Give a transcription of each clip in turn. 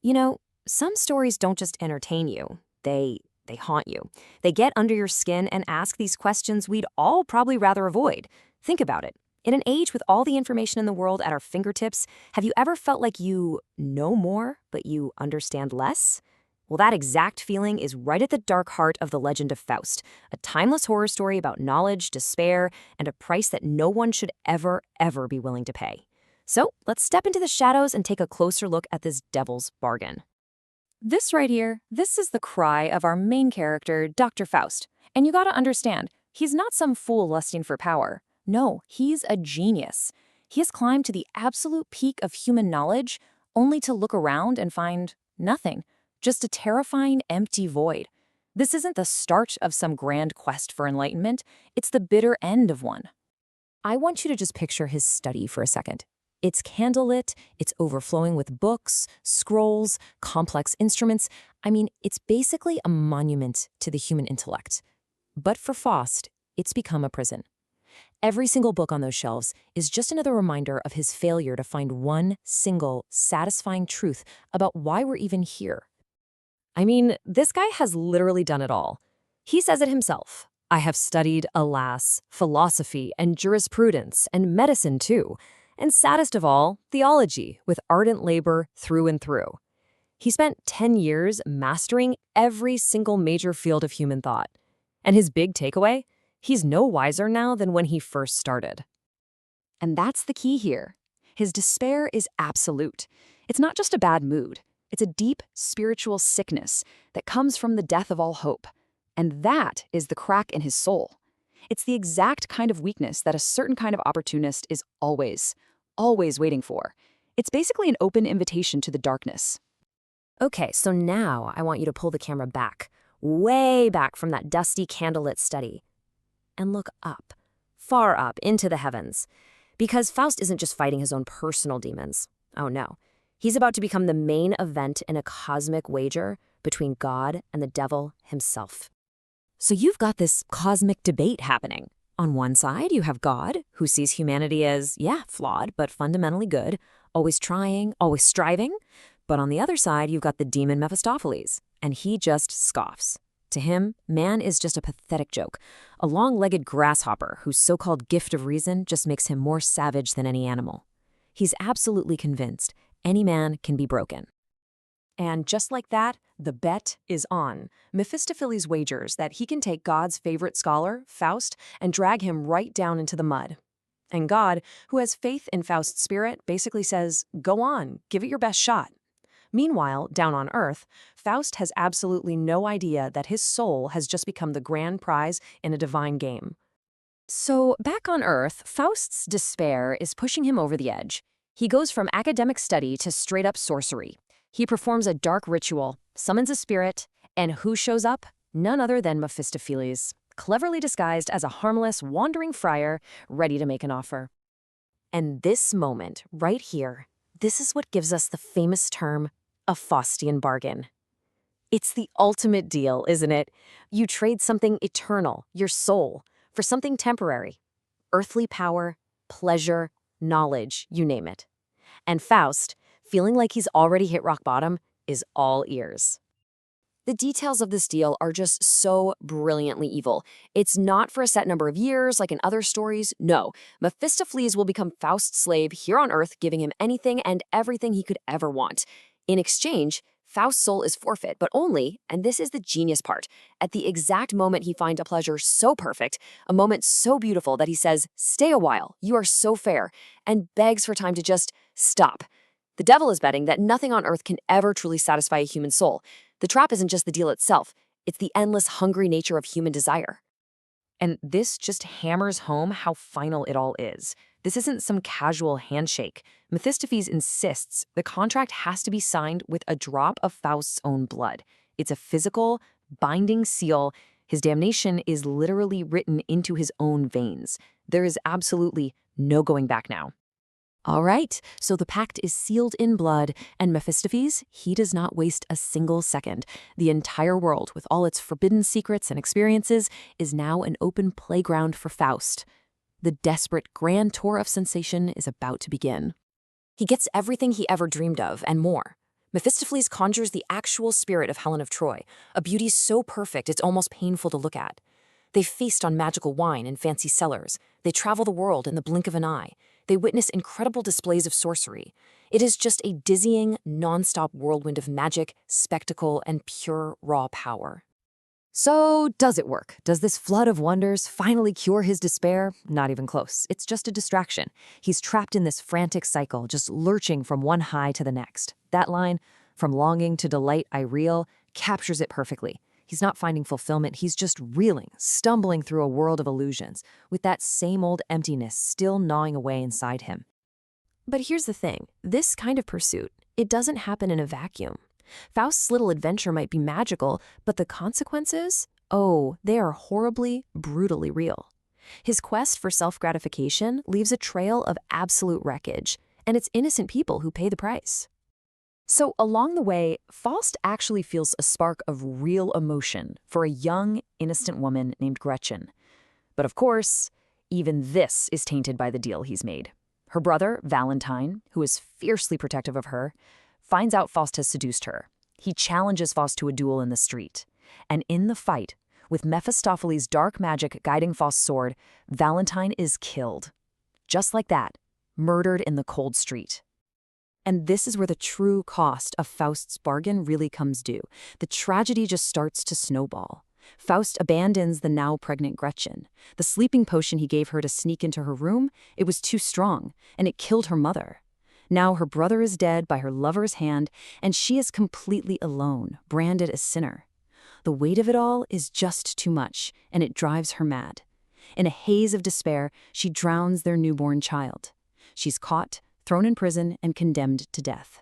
You know, some stories don't just entertain you, they haunt you. They get under your skin and ask these questions we'd all probably rather avoid. Think about it. In an age with all the information in the world at our fingertips, have you ever felt like you know more, but you understand less? Well, that exact feeling is right at the dark heart of the legend of Faust, a timeless horror story about knowledge, despair, and a price that no one should ever be willing to pay. So let's step into the shadows and take a closer look at this devil's bargain. This right here, this is the cry of our main character, Dr. Faust. And you gotta understand, he's not some fool lusting for power. No, he's a genius. He has climbed to the absolute peak of human knowledge, only to look around and find nothing. Just a terrifying, empty void. This isn't the start of some grand quest for enlightenment, it's the bitter end of one. I want you to just picture his study for a second. It's candlelit, it's overflowing with books, scrolls, complex instruments. I mean, it's basically a monument to the human intellect. But for Faust, it's become a prison. Every single book on those shelves is just another reminder of his failure to find one single, satisfying truth about why we're even here. I mean, this guy has literally done it all. He says it himself. I have studied, alas, philosophy and jurisprudence and medicine too. And saddest of all, theology, with ardent labor through and through. He spent 10 years mastering every single major field of human thought. And his big takeaway? He's no wiser now than when he first started. And that's the key here. His despair is absolute. It's not just a bad mood. It's a deep spiritual sickness that comes from the death of all hope. And that is the crack in his soul. It's the exact kind of weakness that a certain kind of opportunist is always waiting for. It's basically an open invitation to the darkness. Okay, so now I want you to pull the camera back, way back from that dusty candlelit study, and look up, far up into the heavens. Because Faust isn't just fighting his own personal demons. Oh no. He's about to become the main event in a cosmic wager between God and the devil himself. So you've got this cosmic debate happening. On one side, you have God, who sees humanity as, yeah, flawed, but fundamentally good, always trying, always striving. But on the other side, you've got the demon Mephistopheles, and he just scoffs. To him, man is just a pathetic joke, a long-legged grasshopper whose so-called gift of reason just makes him more savage than any animal. He's absolutely convinced any man can be broken. And just like that, the bet is on. Mephistopheles wagers that he can take God's favorite scholar, Faust, and drag him right down into the mud. And God, who has faith in Faust's spirit, basically says, go on, give it your best shot. Meanwhile, down on Earth, Faust has absolutely no idea that his soul has just become the grand prize in a divine game. So back on Earth, Faust's despair is pushing him over the edge. He goes from academic study to straight-up sorcery. He performs a dark ritual, summons a spirit, and who shows up? None other than Mephistopheles, cleverly disguised as a harmless, wandering friar, ready to make an offer. And this moment, right here, this is what gives us the famous term, a Faustian bargain. It's the ultimate deal, isn't it? You trade something eternal, your soul, for something temporary. Earthly power, pleasure, knowledge, you name it. And Faust, feeling like he's already hit rock bottom, is all ears. The details of this deal are just so brilliantly evil. It's not for a set number of years like in other stories. No, Mephistopheles will become Faust's slave here on Earth, giving him anything and everything he could ever want. In exchange, Faust's soul is forfeit, but only, and this is the genius part, at the exact moment he finds a pleasure so perfect, a moment so beautiful that he says, "Stay a while, you are so fair," and begs for time to just stop. The devil is betting that nothing on Earth can ever truly satisfy a human soul. The trap isn't just the deal itself, it's the endless, hungry nature of human desire. And this just hammers home how final it all is. This isn't some casual handshake. Mephistopheles insists the contract has to be signed with a drop of Faust's own blood. It's a physical, binding seal. His damnation is literally written into his own veins. There is absolutely no going back now. All right, so the pact is sealed in blood, and Mephistopheles, he does not waste a single second. The entire world, with all its forbidden secrets and experiences, is now an open playground for Faust. The desperate grand tour of sensation is about to begin. He gets everything he ever dreamed of, and more. Mephistopheles conjures the actual spirit of Helen of Troy, a beauty so perfect it's almost painful to look at. They feast on magical wine in fancy cellars. They travel the world in the blink of an eye. They witness incredible displays of sorcery. It is just a dizzying, non-stop whirlwind of magic, spectacle, and pure raw power. So, does it work? Does this flood of wonders finally cure his despair? Not even close. It's just a distraction. He's trapped in this frantic cycle, just lurching from one high to the next. That line, "From longing to delight I reel," captures it perfectly. He's not finding fulfillment, he's just reeling, stumbling through a world of illusions, with that same old emptiness still gnawing away inside him. But here's the thing, this kind of pursuit, it doesn't happen in a vacuum. Faust's little adventure might be magical, but the consequences? Oh, they are horribly, brutally real. His quest for self-gratification leaves a trail of absolute wreckage, and it's innocent people who pay the price. So along the way, Faust actually feels a spark of real emotion for a young, innocent woman named Gretchen. But of course, even this is tainted by the deal he's made. Her brother, Valentine, who is fiercely protective of her, finds out Faust has seduced her. He challenges Faust to a duel in the street. And in the fight, with Mephistopheles' dark magic guiding Faust's sword, Valentine is killed. Just like that, murdered in the cold street. And this is where the true cost of Faust's bargain really comes due. The tragedy just starts to snowball. Faust abandons the now pregnant Gretchen. The sleeping potion he gave her to sneak into her room, it was too strong, and it killed her mother. Now her brother is dead by her lover's hand, and she is completely alone, branded a sinner. The weight of it all is just too much, and it drives her mad. In a haze of despair, she drowns their newborn child. She's caught, thrown in prison, and condemned to death.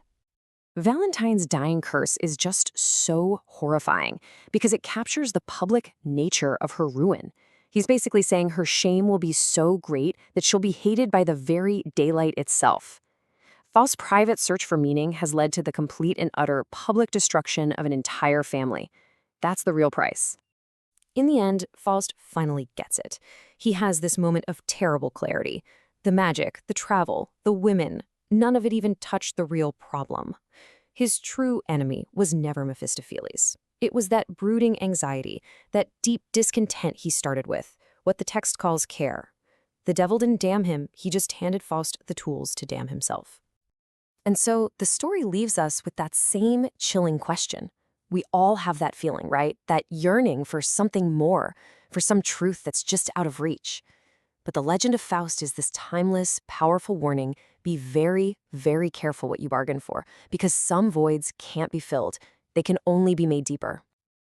Valentine's dying curse is just so horrifying because it captures the public nature of her ruin. He's basically saying her shame will be so great that she'll be hated by the very daylight itself. Faust's private search for meaning has led to the complete and utter public destruction of an entire family. That's the real price. In the end, Faust finally gets it. He has this moment of terrible clarity. The magic, the travel, the women, none of it even touched the real problem. His true enemy was never Mephistopheles. It was that brooding anxiety, that deep discontent he started with, what the text calls care. The devil didn't damn him, he just handed Faust the tools to damn himself. And so the story leaves us with that same chilling question. We all have that feeling, right? That yearning for something more, for some truth that's just out of reach. But the legend of Faust is this timeless, powerful warning: be very, very careful what you bargain for, because some voids can't be filled. They can only be made deeper.